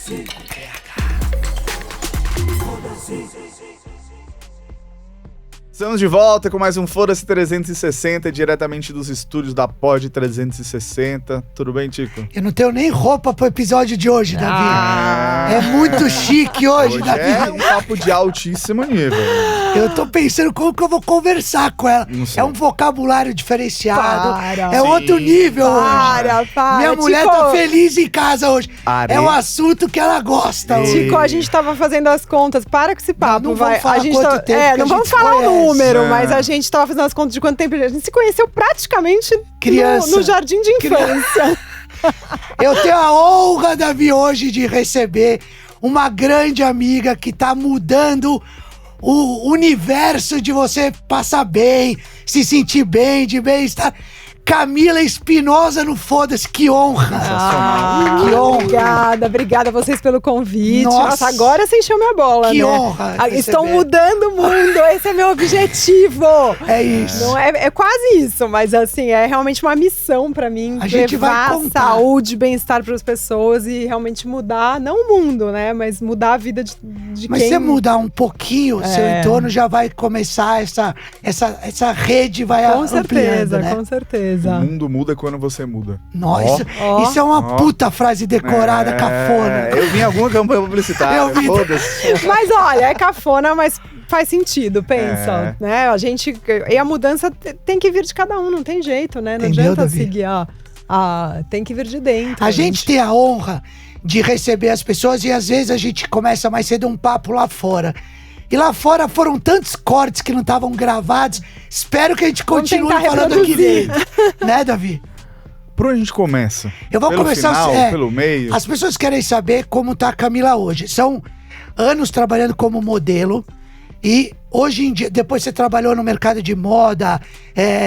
Foda-se. Estamos de volta com mais um Foda-se 360, diretamente dos estúdios da Pod 360. Tudo bem, Tico? Eu não tenho nem roupa pro episódio de hoje, Davi. É muito chique hoje, Davi. É um papo de altíssimo nível. Eu tô pensando como que eu vou conversar com ela. É um vocabulário diferenciado. É outro nível hoje. Minha mulher tá feliz em casa hoje. É um assunto que ela gosta hoje. Tico, a gente tava fazendo as contas. Para com esse papo, não vai. Vamos falar a gente quanto tempo não vamos falar o número, mas a gente tava fazendo as contas de quanto tempo a gente se conheceu praticamente no jardim de infância. Eu tenho a honra, Davi, hoje de receber uma grande amiga que tá mudando o universo de você passar bem, se sentir bem, de bem-estar. Camila Espinosa no Foda-se, que honra! Que honra! Obrigada a vocês pelo convite. Nossa, agora você encheu minha bola, que né? honra! Estou mudando o mundo, esse é meu objetivo! É isso! Não é quase isso, mas assim, é realmente uma missão pra mim. A gente vai contar saúde, bem-estar para as pessoas e realmente mudar, não o mundo, né? Mas mudar a vida de mas quem... você mudar um pouquinho o seu entorno, já vai começar essa rede vai ampliando, né? Com certeza. O mundo muda quando você muda. Nossa, isso é uma puta frase decorada, cafona. Eu vi em alguma campanha publicitária. Foda-se. Mas olha, é cafona, mas faz sentido, pensa. Né? E a mudança tem que vir de cada um, não tem jeito, né? Não adianta seguir, tem que vir de dentro. A gente tem a honra de receber as pessoas e às vezes a gente começa mais cedo um papo lá fora. E lá fora foram tantos cortes que não estavam gravados. Espero que a gente continue falando aqui dentro. Né, Davi? Por onde a gente começa? Eu vou começar pelo meio. As pessoas querem saber como tá a Camila hoje. São anos trabalhando como modelo. E hoje em dia, depois você trabalhou no mercado de moda,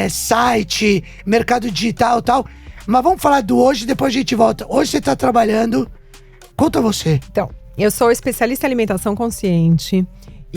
site, mercado digital e tal. Mas vamos falar do hoje, depois a gente volta. Hoje você tá trabalhando. Conta você. Então, eu sou especialista em alimentação consciente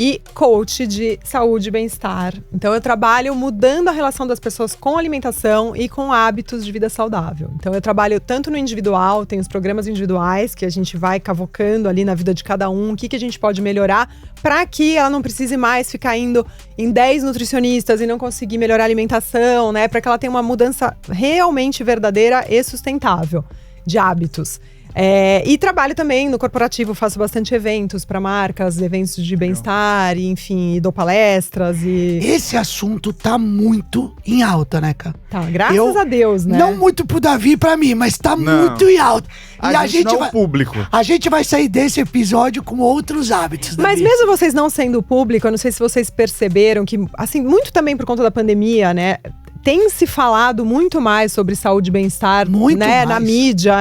e coach de saúde e bem-estar. Então eu trabalho mudando a relação das pessoas com alimentação e com hábitos de vida saudável. Então eu trabalho tanto no individual, tem os programas individuais que a gente vai cavocando ali na vida de cada um, o que a gente pode melhorar para que ela não precise mais ficar indo em 10 nutricionistas e não conseguir melhorar a alimentação, né? Para que ela tenha uma mudança realmente verdadeira e sustentável de hábitos. E trabalho também no corporativo, faço bastante eventos para marcas, eventos de bem-estar, enfim, e dou palestras e... Esse assunto tá muito em alta, né, cara? Tá, graças a Deus, né? Não muito pro Davi e pra mim, mas tá muito em alta. E a gente não é o público. A gente vai sair desse episódio com outros hábitos, Davi. Mas mesmo vocês não sendo público, eu não sei se vocês perceberam que, assim, muito também por conta da pandemia, né? Tem se falado muito mais sobre saúde e bem-estar, né, na mídia,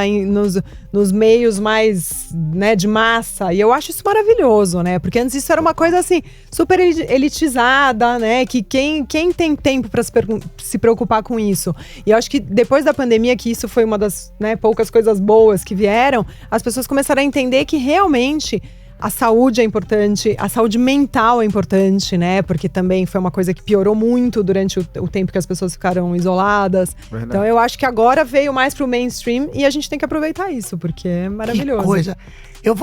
nos meios mais, né, de massa. E eu acho isso maravilhoso, né? Porque antes isso era uma coisa assim, super elitizada, né? Que quem tem tempo para se preocupar com isso? E eu acho que depois da pandemia, que isso foi uma das, né, poucas coisas boas que vieram, as pessoas começaram a entender que realmente a saúde é importante, a saúde mental é importante, né? Porque também foi uma coisa que piorou muito durante o tempo que as pessoas ficaram isoladas. Verdade. Então eu acho que agora veio mais pro mainstream e a gente tem que aproveitar isso, porque é maravilhoso. Que coisa. Eu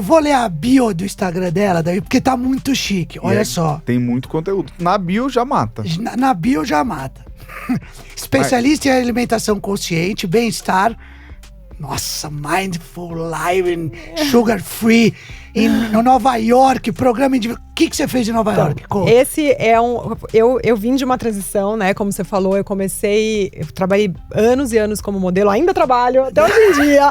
vou ler a bio do Instagram dela, daí, porque tá muito chique. Olha só. Tem muito conteúdo. Na bio já mata. Na bio já mata. Especialista em alimentação consciente, bem-estar. Nossa, Mindful Living, Sugar Free, no Nova York, programa de... O que você fez em Nova York? Esse é eu vim de uma transição, né? Como você falou, eu trabalhei anos e anos como modelo, ainda trabalho, até hoje em dia.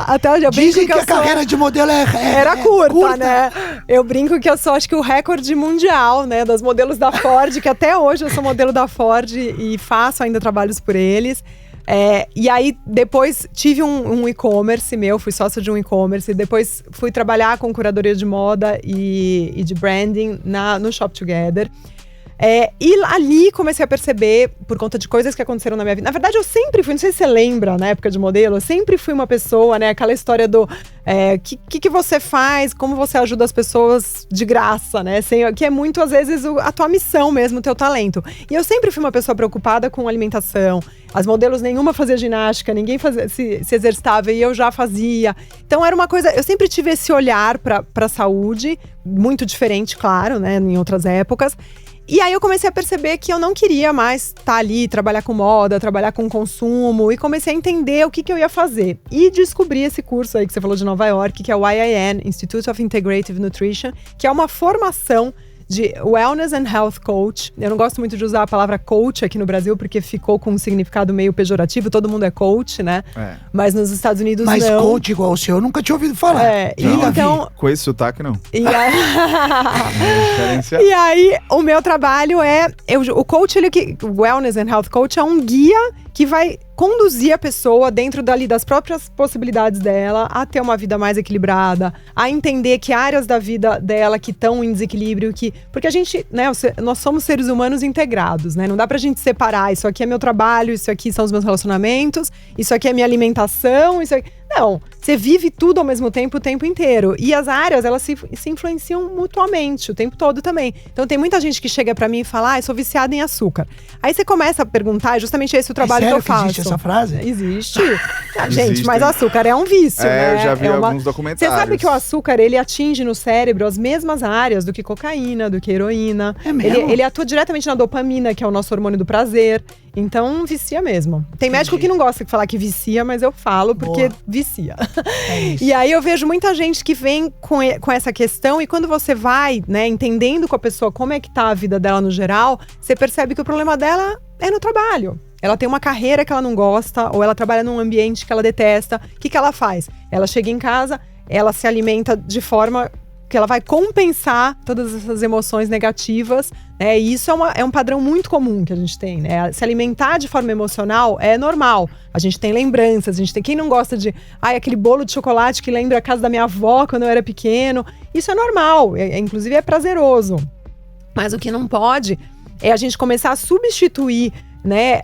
Dizem que a carreira de modelo era curta, né? Eu brinco que eu sou, acho que o recorde mundial, né? Das modelos da Ford, que até hoje eu sou modelo da Ford e faço ainda trabalhos por eles. E aí, depois tive um e-commerce fui sócia de um e-commerce, depois fui trabalhar com curadoria de moda e de branding no Shop Together. E ali comecei a perceber, por conta de coisas que aconteceram na minha vida. Na verdade, eu sempre fui, não sei se você lembra, na época de modelo, eu sempre fui uma pessoa, né? Aquela história do que você faz, como você ajuda as pessoas de graça, né? Que é muito, às vezes, a tua missão mesmo, o teu talento. E eu sempre fui uma pessoa preocupada com alimentação. As modelos, nenhuma fazia ginástica, ninguém se exercitava e eu já fazia. Então era uma coisa, eu sempre tive esse olhar pra saúde, muito diferente, claro, né? Em outras épocas. E aí eu comecei a perceber que eu não queria mais estar ali, trabalhar com moda, trabalhar com consumo. E comecei a entender o que eu ia fazer. E descobri esse curso aí que você falou de Nova York, que é o IIN, Institute of Integrative Nutrition, que é uma formação de Wellness and Health Coach. Eu não gosto muito de usar a palavra coach aqui no Brasil, porque ficou com um significado meio pejorativo. Todo mundo é coach, né? Mas nos Estados Unidos não. Mas coach igual o seu, eu nunca tinha ouvido falar. Então, com esse sotaque, não. E aí, o meu trabalho o coach, o Wellness and Health Coach é um guia que vai conduzir a pessoa dentro das próprias possibilidades dela a ter uma vida mais equilibrada, a entender que áreas da vida dela que estão em desequilíbrio, porque a gente, né, nós somos seres humanos integrados, né? Não dá pra gente separar, isso aqui é meu trabalho, isso aqui são os meus relacionamentos, isso aqui é minha alimentação, isso aqui... Não, você vive tudo ao mesmo tempo, o tempo inteiro. E as áreas, elas se influenciam mutuamente, o tempo todo também. Então tem muita gente que chega pra mim e fala, eu sou viciada em açúcar. Aí você começa a perguntar, justamente esse o trabalho que eu faço. Existe essa frase? Existe. Gente, mas açúcar é um vício, né? Eu já vi alguns documentários. Você sabe que o açúcar, ele atinge no cérebro as mesmas áreas do que cocaína, do que heroína. É mesmo? Ele atua diretamente na dopamina, que é o nosso hormônio do prazer. Então, vicia mesmo. Tem médico que não gosta de falar que vicia, mas eu falo porque vicia. E aí eu vejo muita gente que vem com essa questão e quando você vai, né, entendendo com a pessoa como é que tá a vida dela no geral, você percebe que o problema dela é no trabalho. Ela tem uma carreira que ela não gosta ou ela trabalha num ambiente que ela detesta. O que ela faz? Ela chega em casa, ela se alimenta de forma que ela vai compensar todas essas emoções negativas, né? E isso é um padrão muito comum que a gente tem, né? Se alimentar de forma emocional é normal. A gente tem lembranças, quem não gosta de aquele bolo de chocolate que lembra a casa da minha avó quando eu era pequeno. Isso é normal, inclusive é prazeroso. Mas o que não pode é a gente começar a substituir, né,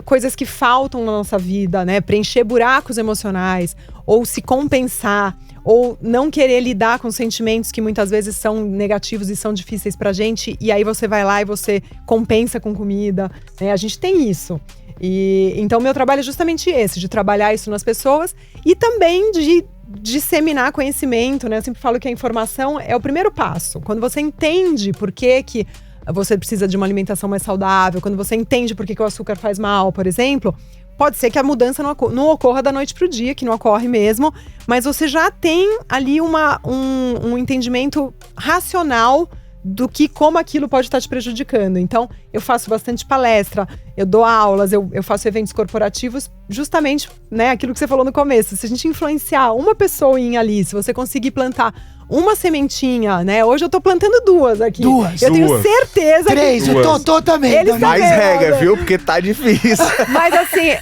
coisas que faltam na nossa vida, né? Preencher buracos emocionais ou se compensar, ou não querer lidar com sentimentos que muitas vezes são negativos e são difíceis pra gente, e aí você vai lá e você compensa com comida, né? A gente tem isso. E então meu trabalho é justamente esse, de trabalhar isso nas pessoas e também de disseminar conhecimento, né? Eu sempre falo que a informação é o primeiro passo. Quando você entende por que você precisa de uma alimentação mais saudável, quando você entende por que o açúcar faz mal, por exemplo, pode ser que a mudança não ocorra da noite pro dia, que não ocorre mesmo, mas você já tem ali um entendimento racional do como aquilo pode estar te prejudicando. Então, eu faço bastante palestra, eu dou aulas, eu faço eventos corporativos, justamente, né, aquilo que você falou no começo. Se a gente influenciar uma pessoinha ali, se você conseguir plantar uma sementinha, né? Hoje eu tô plantando 2 aqui. Eu tenho certeza 3, que... 3, o Totô também. Mais rega, viu? Porque tá difícil. Mas assim,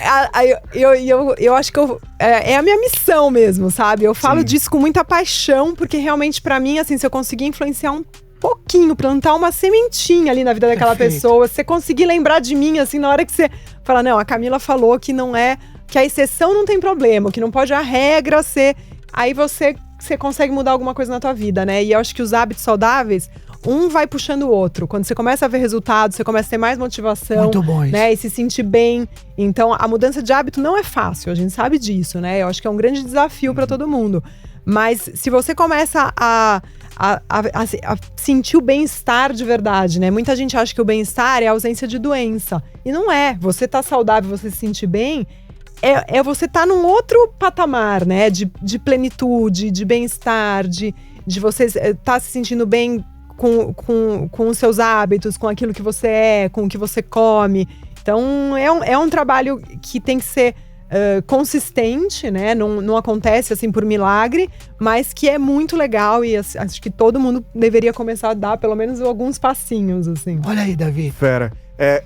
eu acho que é a minha missão mesmo, sabe? Eu falo disso com muita paixão, porque realmente pra mim, assim, se eu conseguir influenciar um pouquinho, plantar uma sementinha ali na vida daquela pessoa, você conseguir lembrar de mim, assim, na hora que você fala, não, a Camila falou que não é, que a exceção não tem problema, que não pode a regra ser, aí você consegue mudar alguma coisa na tua vida, né? E eu acho que os hábitos saudáveis, um vai puxando o outro. Quando você começa a ver resultados, você começa a ter mais motivação, muito bom isso, né? E se sentir bem. Então, a mudança de hábito não é fácil, a gente sabe disso, né? Eu acho que é um grande desafio para todo mundo. Mas se você começa a sentir o bem-estar de verdade, né? Muita gente acha que o bem-estar é a ausência de doença. E não é. Você tá saudável, você se sentir bem, você tá num outro patamar, né? De plenitude, de bem-estar, de você tá se sentindo bem com os seus hábitos, com aquilo que você é, com o que você come. Então, é um trabalho que tem que ser consistente, né? Não acontece assim por milagre, mas que é muito legal e acho que todo mundo deveria começar a dar pelo menos alguns passinhos, assim. Olha aí, Davi. Fera.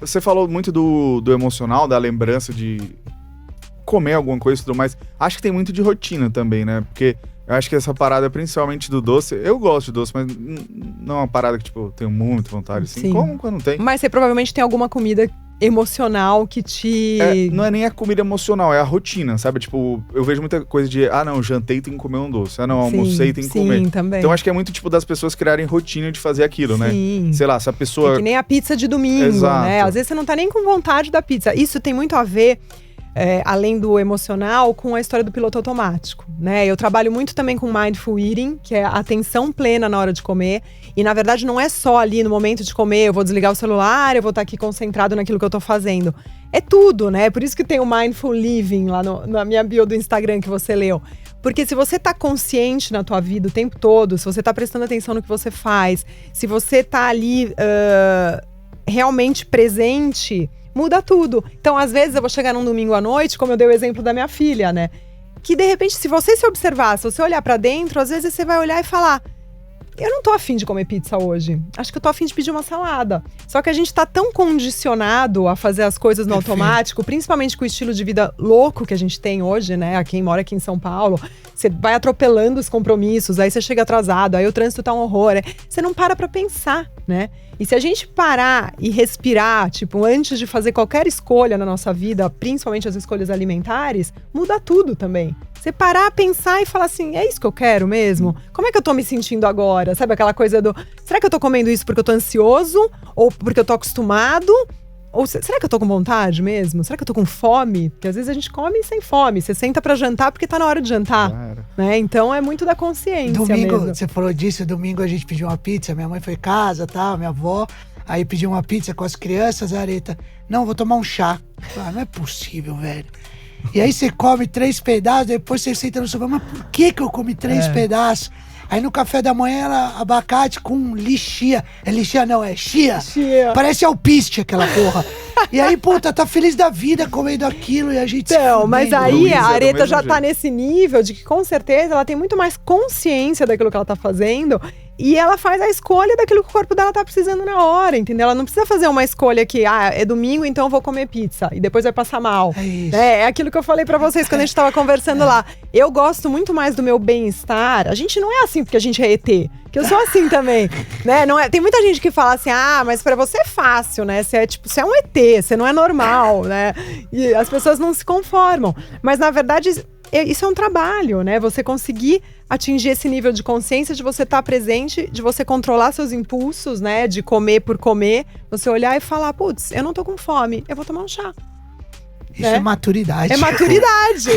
Você falou muito do emocional, da lembrança de comer alguma coisa e tudo mais. Acho que tem muito de rotina também, né? Porque Eu acho que essa parada, principalmente do doce, eu gosto de doce, mas não é uma parada que, tipo, eu tenho muita vontade, assim. Como quando não tem? Mas você provavelmente tem alguma comida emocional que te... Não é nem a comida emocional, é a rotina, sabe? Tipo, eu vejo muita coisa de, não, jantei, tem que comer um doce. Almocei, tem que comer. Sim, também. Então acho que é muito, tipo, das pessoas criarem rotina de fazer aquilo, né? Sei lá, se a pessoa... É que nem a pizza de domingo, Exato. né? Às vezes você não tá nem com vontade da pizza. Isso tem muito a ver... além do emocional, com a história do piloto automático, né? Eu trabalho muito também com mindful eating, que é a atenção plena na hora de comer. E, na verdade, não é só ali no momento de comer, eu vou desligar o celular, eu vou estar aqui concentrado naquilo que eu tô fazendo. É tudo, né? Por isso que tem o mindful living lá na minha bio do Instagram que você leu. Porque se você tá consciente na tua vida o tempo todo, se você tá prestando atenção no que você faz, se você tá ali realmente presente, muda tudo. Então, às vezes, eu vou chegar num domingo à noite, como eu dei o exemplo da minha filha, né? Que, de repente, se você se observar, se você olhar pra dentro, às vezes você vai olhar e falar: eu não tô afim de comer pizza hoje. Acho que eu tô afim de pedir uma salada. Só que a gente tá tão condicionado a fazer as coisas no automático, principalmente com o estilo de vida louco que a gente tem hoje, né? Quem mora aqui em São Paulo, você vai atropelando os compromissos, aí você chega atrasado, aí o trânsito tá um horror. Você não para pra pensar, né? E se a gente parar e respirar, tipo, antes de fazer qualquer escolha na nossa vida, principalmente as escolhas alimentares, muda tudo também. Você parar, pensar e falar assim, é isso que eu quero mesmo? Como é que eu tô me sentindo agora? Sabe aquela coisa do, será que eu tô comendo isso porque eu tô ansioso? Ou porque eu tô acostumado? Ou será que eu tô com vontade mesmo? Será que eu tô com fome? Porque às vezes a gente come sem fome. Você senta pra jantar porque tá na hora de jantar. Né? Então é muito da consciência domingo, mesmo. Você falou disso, domingo a gente pediu uma pizza, minha mãe foi em casa, tal, minha avó. Aí pediu uma pizza com as crianças, a Areta, não, vou tomar um chá. Não é possível, velho. E aí você come 3 pedaços, depois você senta no sofá, mas por que eu comi 3 pedaços? Aí no café da manhã ela abacate com lixia. É lixia não, é chia. Parece alpiste aquela porra. E aí, puta, tá feliz da vida comendo aquilo e a gente... Então, mas aí a Areta já tá nesse nível de que com certeza ela tem muito mais consciência daquilo que ela tá fazendo. E ela faz a escolha daquilo que o corpo dela tá precisando na hora, entendeu? Ela não precisa fazer uma escolha que, é domingo, então eu vou comer pizza. E depois vai passar mal. É isso. É aquilo que eu falei pra vocês quando a gente tava conversando lá. Eu gosto muito mais do meu bem-estar. A gente não é assim porque a gente é ET. Que eu sou assim também, né? Não é, tem muita gente que fala assim, mas pra você é fácil, né? Você é um ET, você não é normal, né? E as pessoas não se conformam. Mas, na verdade, isso é um trabalho, né? Você conseguir atingir esse nível de consciência de você estar presente, de você controlar seus impulsos, né? De comer por comer. Você olhar e falar, putz, eu não tô com fome, eu vou tomar um chá. Isso é maturidade. É maturidade.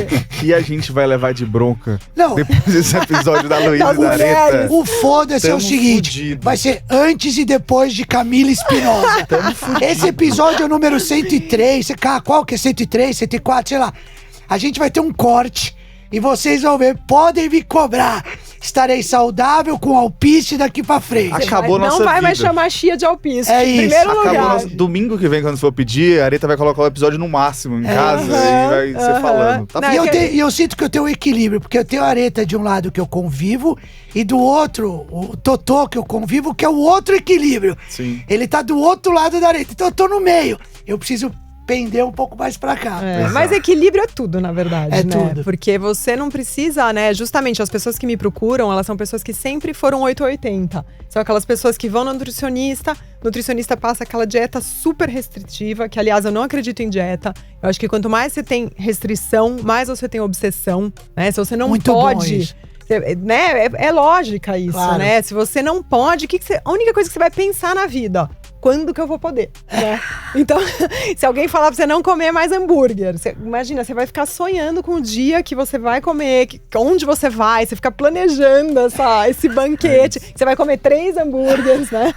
E a gente vai levar de bronca não. depois desse episódio da Luísa da Areta. O foda-se é o seguinte, vai ser antes e depois de Camila Espinosa. Esse episódio é o número 103, qual que é 103, 104, sei lá. A gente vai ter um corte e vocês vão ver, podem me cobrar. Estarei saudável com alpiste daqui pra frente. Acabou nossa vida. Não vai mais chamar chia de alpiste. É isso. Primeiro lugar. Domingo que vem, quando for pedir, a Areta vai colocar o episódio no máximo em casa e vai ser falando. Tá. E eu sinto que eu tenho um equilíbrio, porque eu tenho a Areta de um lado que eu convivo e do outro, o Totô que eu convivo, que é o outro equilíbrio. Sim. Ele tá do outro lado da Areta, então eu tô no meio. Eu preciso pender um pouco mais pra cá. Mas equilíbrio é tudo, na verdade, né? Tudo. Porque você não precisa, né? Justamente, as pessoas que me procuram, elas são pessoas que sempre foram 880. São aquelas pessoas que vão no nutricionista passa aquela dieta super restritiva, que, aliás, eu não acredito em dieta. Eu acho que quanto mais você tem restrição, mais você tem obsessão, né? Se você não muito pode... Né? É lógica isso, claro. Né? Se você não pode, a única coisa que você vai pensar na vida... Quando que eu vou poder, né? Então, se alguém falar pra você não comer mais hambúrguer, imagina, você vai ficar sonhando com o dia que você vai comer, onde você vai, você fica planejando esse banquete, você vai comer 3 hambúrgueres, né?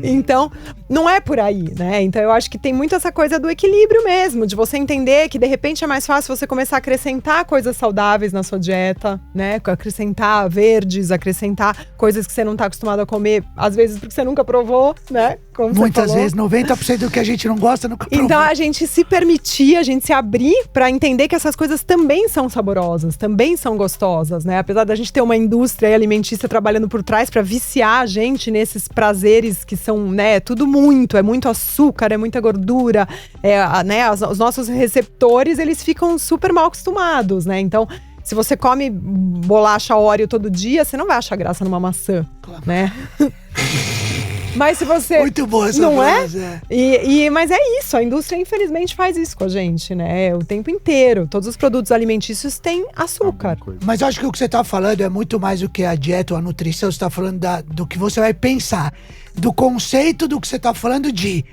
Então, não é por aí, né? Então, eu acho que tem muito essa coisa do equilíbrio mesmo, de você entender que, de repente, é mais fácil você começar a acrescentar coisas saudáveis na sua dieta, né? Acrescentar verdes, acrescentar coisas que você não tá acostumado a comer, às vezes porque você nunca provou, né? Como muitas vezes, 90% do que a gente não gosta nunca provou. Então a gente se permitir, a gente se abrir pra entender que essas coisas também são saborosas, também são gostosas, né? Apesar da gente ter uma indústria alimentícia trabalhando por trás pra viciar a gente nesses prazeres que são, né, é muito açúcar, é muita gordura, né? Os nossos receptores, eles ficam super mal acostumados, né? Então, Se você come bolacha Oreo todo dia, você não vai achar graça numa maçã, claro, né? Mas se você... Muito boa essa frase, Mas é isso, a indústria infelizmente faz isso com a gente, né? O tempo inteiro. Todos os produtos alimentícios têm açúcar. Mas eu acho que o que você tá falando é muito mais do que a dieta ou a nutrição. Você tá falando do que você vai pensar. Do conceito do que você tá falando de...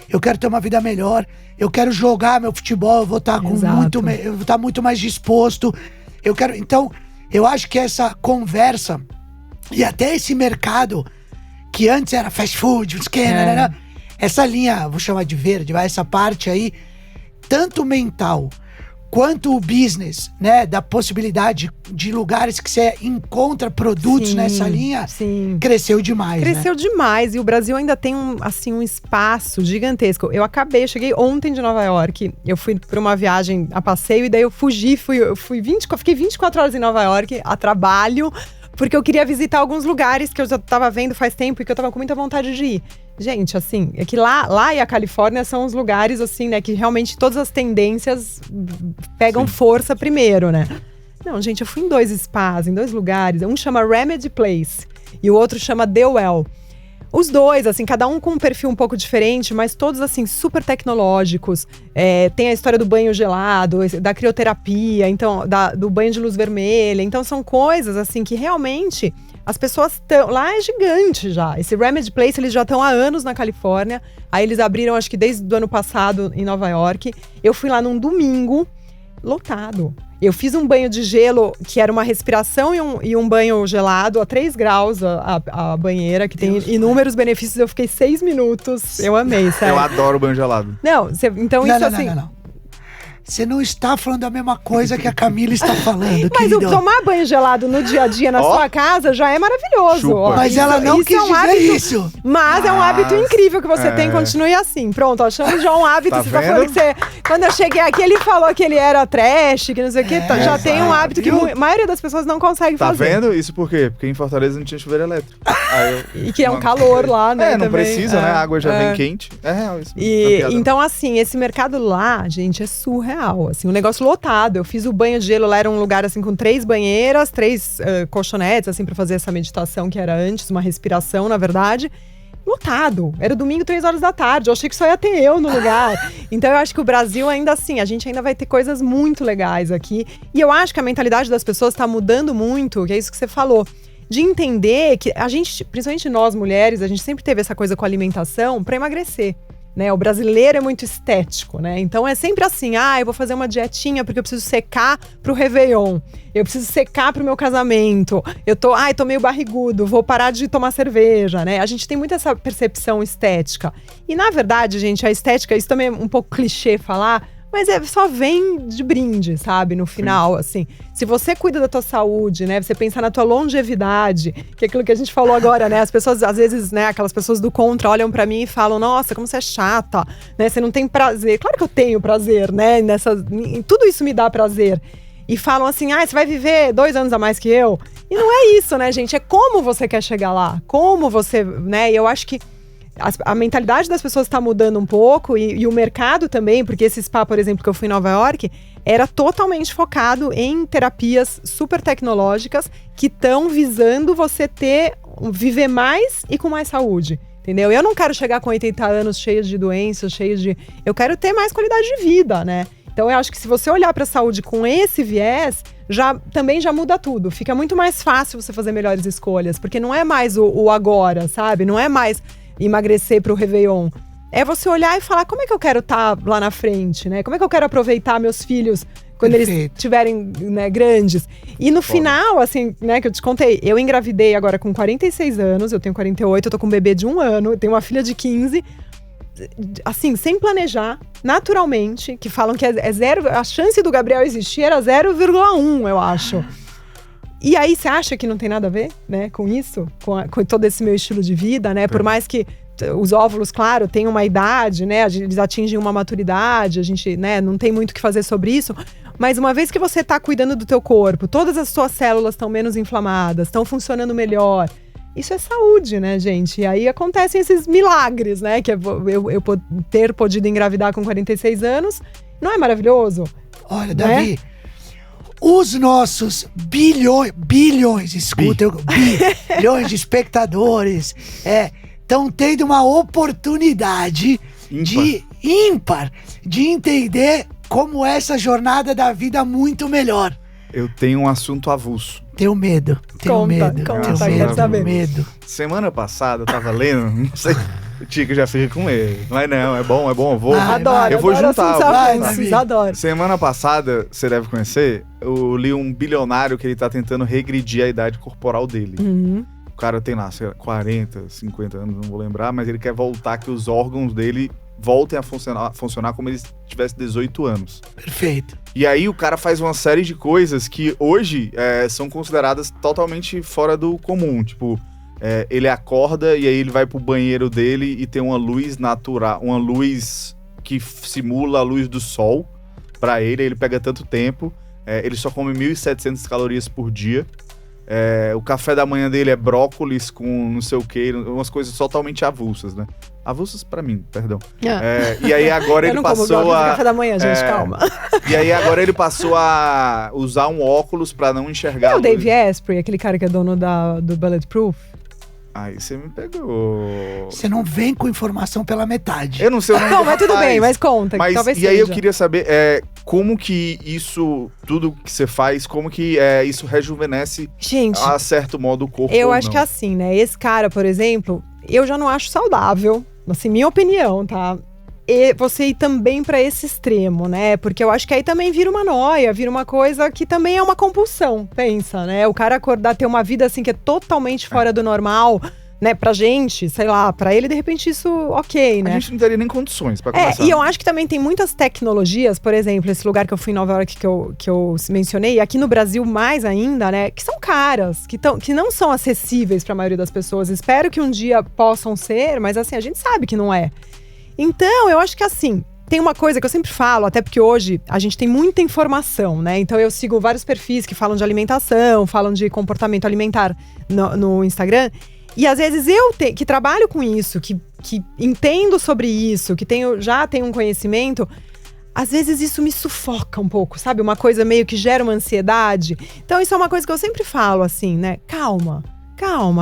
Eu quero ter uma vida melhor, eu quero jogar meu futebol, eu vou estar eu vou estar muito mais disposto. Então, eu acho que essa conversa e até esse mercado que antes era fast food, essa linha, vou chamar de verde, essa parte aí, tanto mental quanto o business, né, da possibilidade de lugares que você encontra produtos nessa linha, cresceu demais. Cresceu demais, e o Brasil ainda tem um espaço gigantesco. Eu cheguei ontem de Nova York, eu fui para uma viagem a passeio, e daí eu fiquei 24 horas em Nova York a trabalho, porque eu queria visitar alguns lugares que eu já tava vendo faz tempo e que eu tava com muita vontade de ir. Gente, assim, é que lá e a Califórnia são os lugares, assim, né, que realmente todas as tendências pegam força primeiro, né? Não, gente, eu fui em 2 spas, em 2 lugares. Um chama Remedy Place e o outro chama The Well. Os dois, assim, cada um com um perfil um pouco diferente, mas todos, assim, super tecnológicos. Tem a história do banho gelado, da crioterapia, então, do banho de luz vermelha. Então, são coisas, assim, que realmente as pessoas estão... Lá é gigante já. Esse Remedy Place, eles já estão há anos na Califórnia. Aí eles abriram, acho que desde o ano passado, em Nova York. Eu fui lá num domingo, lotado. Eu fiz um banho de gelo, que era uma respiração e um banho gelado, a 3 graus a banheira, que tem inúmeros benefícios. Eu fiquei 6 minutos. Eu amei, sério. Eu adoro banho gelado. Então isso assim... Não. Você não está falando a mesma coisa que a Camila está falando, mas querido. Tomar banho gelado no dia a dia na sua casa já é maravilhoso. Mas ela não quis dizer isso. Mas é um hábito incrível que você tem, continue assim. Pronto, achamos já um hábito. Tá você tá falando que você... Quando eu cheguei aqui, ele falou que ele era trash, que não sei o que. Já tem um hábito que a maioria das pessoas não consegue fazer. Tá vendo? Isso por quê? Porque em Fortaleza não tinha chuveiro elétrico. E que é um calor lá, né? Não também. precisa, né? A água já vem quente. É real isso. Então, assim, esse mercado lá, gente, é surreal. Assim, um negócio lotado. Eu fiz o banho de gelo lá, era um lugar assim com 3 banheiras, 3 colchonetes, assim, pra fazer essa meditação que era antes, uma respiração, na verdade. Lotado. Era domingo, 3 horas da tarde. Eu achei que só ia ter eu no lugar. Então eu acho que o Brasil ainda assim, a gente ainda vai ter coisas muito legais aqui. E eu acho que a mentalidade das pessoas tá mudando muito, que é isso que você falou. De entender que a gente, principalmente nós mulheres, a gente sempre teve essa coisa com a alimentação pra emagrecer. Né, o brasileiro é muito estético, né? Então é sempre assim, eu vou fazer uma dietinha porque eu preciso secar pro Réveillon, eu preciso secar pro meu casamento, eu tô meio barrigudo, vou parar de tomar cerveja, né? A gente tem muito essa percepção estética. E na verdade, gente, a estética, isso também é um pouco clichê falar, mas só vem de brinde, sabe? No final, assim. Se você cuida da tua saúde, né? Você pensar na tua longevidade, que é aquilo que a gente falou agora, né? As pessoas, às vezes, né? Aquelas pessoas do contra olham pra mim e falam, nossa, como você é chata, né? Você não tem prazer. Claro que eu tenho prazer, né? Tudo isso me dá prazer. E falam assim, você vai viver 2 anos a mais que eu. E não é isso, né, gente? É como você quer chegar lá. Como você, né? E eu acho que a mentalidade das pessoas está mudando um pouco e o mercado também, porque esse spa, por exemplo, que eu fui em Nova York, era totalmente focado em terapias super tecnológicas que estão visando você viver mais e com mais saúde, entendeu? Eu não quero chegar com 80 anos cheios de doenças, eu quero ter mais qualidade de vida, né? Então eu acho que se você olhar para a saúde com esse viés, também já muda tudo. Fica muito mais fácil você fazer melhores escolhas, porque não é mais o agora, sabe? Não é mais emagrecer pro Réveillon. É você olhar e falar, como é que eu quero estar lá na frente, né? Como é que eu quero aproveitar meus filhos quando eles estiverem, né, grandes? E no final, assim, né, que eu te contei, eu engravidei agora com 46 anos, eu tenho 48, eu tô com um bebê de 1 ano, eu tenho uma filha de 15, assim, sem planejar, naturalmente, que falam que é zero, a chance do Gabriel existir era 0,1, eu acho. E aí, você acha que não tem nada a ver, né, com isso? Com todo esse meu estilo de vida, né? Por mais que os óvulos, claro, tenham uma idade, né? Eles atingem uma maturidade, a gente, né, não tem muito o que fazer sobre isso. Mas uma vez que você tá cuidando do teu corpo, todas as suas células estão menos inflamadas, estão funcionando melhor. Isso é saúde, né, gente? E aí acontecem esses milagres, né? Que eu ter podido engravidar com 46 anos, não é maravilhoso? Olha, Davi... os nossos bilhões, escuta, bilhões de espectadores estão tendo uma oportunidade ímpar de entender como essa jornada da vida muito melhor. Eu tenho um assunto avulso. Tenho medo. Tenho medo. Semana passada eu tava lendo, não sei, o Tico já fica com medo. Mas não, é bom, eu vou. Adoro. Eu vou juntar. Adoro. Semana passada, você deve conhecer, eu li um bilionário que ele tá tentando regredir a idade corporal dele. Uhum. O cara tem lá, sei lá, 40, 50 anos, não vou lembrar, mas ele quer voltar que os órgãos dele voltem a funcionar como eles tivessem 18 anos. Perfeito. E aí o cara faz uma série de coisas que hoje são consideradas totalmente fora do comum. Tipo, ele acorda e aí ele vai pro banheiro dele e tem uma luz natural, uma luz que simula a luz do sol pra ele. Ele pega tanto tempo, ele só come 1.700 calorias por dia. O café da manhã dele é brócolis com não sei o que, umas coisas totalmente avulsas, né? Avulsas pra mim, perdão. E aí agora ele passou a... café da manhã, gente, calma. E aí agora ele passou a usar um óculos pra não enxergar. É o Dave Asprey, aquele cara que é dono do Bulletproof. Aí você me pegou. Você não vem com informação pela metade. Eu não sei o nome. Não, mas tudo bem, mas conta. Mas, talvez e aí seja. eu queria saber como que isso, tudo que você faz, como que isso rejuvenesce, gente, a certo modo, o corpo. Eu acho que é assim, né? Esse cara, por exemplo, eu já não acho saudável. Assim, minha opinião, tá? E você ir também pra esse extremo, né? Porque eu acho que aí também vira uma noia, vira uma coisa que também é uma compulsão, pensa, né? O cara acordar, ter uma vida assim que é totalmente fora do normal, né? Pra gente, sei lá, pra ele de repente isso, ok, né? A gente não teria nem condições pra começar. E eu acho que também tem muitas tecnologias, por exemplo, esse lugar que eu fui em Nova York que eu mencionei, e aqui no Brasil mais ainda, né? Que são caras, que não são acessíveis pra maioria das pessoas. Espero que um dia possam ser, mas assim, a gente sabe que não é. Então, eu acho que assim, tem uma coisa que eu sempre falo, até porque hoje a gente tem muita informação, né? Então eu sigo vários perfis que falam de alimentação, falam de comportamento alimentar no Instagram. E às vezes que trabalho com isso, que entendo sobre isso, que já tenho um conhecimento, às vezes isso me sufoca um pouco, sabe? Uma coisa meio que gera uma ansiedade. Então isso é uma coisa que eu sempre falo assim, né? Calma,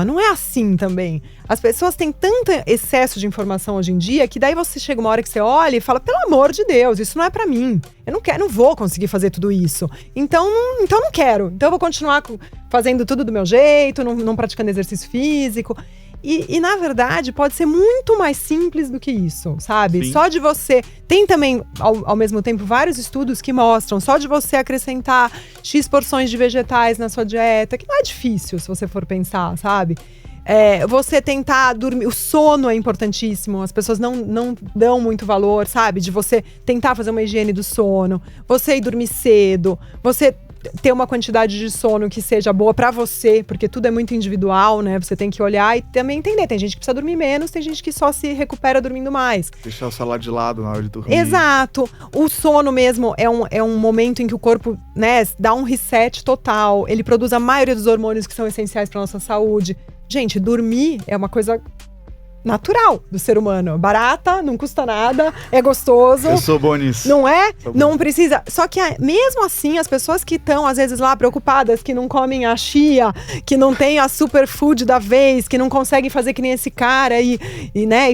não é assim também. As pessoas têm tanto excesso de informação hoje em dia que daí você chega uma hora que você olha e fala, pelo amor de Deus, isso não é pra mim. Eu não vou conseguir fazer tudo isso. Então não quero. Então eu vou continuar fazendo tudo do meu jeito, não praticando exercício físico. E na verdade pode ser muito mais simples do que isso, sabe? Sim. Só de você... Tem também, ao mesmo tempo, vários estudos que mostram, só de você acrescentar X porções de vegetais na sua dieta, que não é difícil se você for pensar, sabe? Você tentar dormir, o sono é importantíssimo, as pessoas não dão muito valor, sabe? De você tentar fazer uma higiene do sono, você ir dormir cedo, você ter uma quantidade de sono que seja boa pra você, porque tudo é muito individual, né? Você tem que olhar e também entender, tem gente que precisa dormir menos, tem gente que só se recupera dormindo mais. Deixar o celular de lado na hora de dormir. Exato. O sono mesmo é um momento em que o corpo, né, dá um reset total, ele produz a maioria dos hormônios que são essenciais pra nossa saúde. Gente, dormir é uma coisa natural do ser humano. Barata, não custa nada, é gostoso. Eu sou bom nisso. Não é? Não precisa. Só que mesmo assim, as pessoas que estão, às vezes, lá preocupadas, que não comem a chia, que não tem a superfood da vez, que não conseguem fazer que nem esse cara e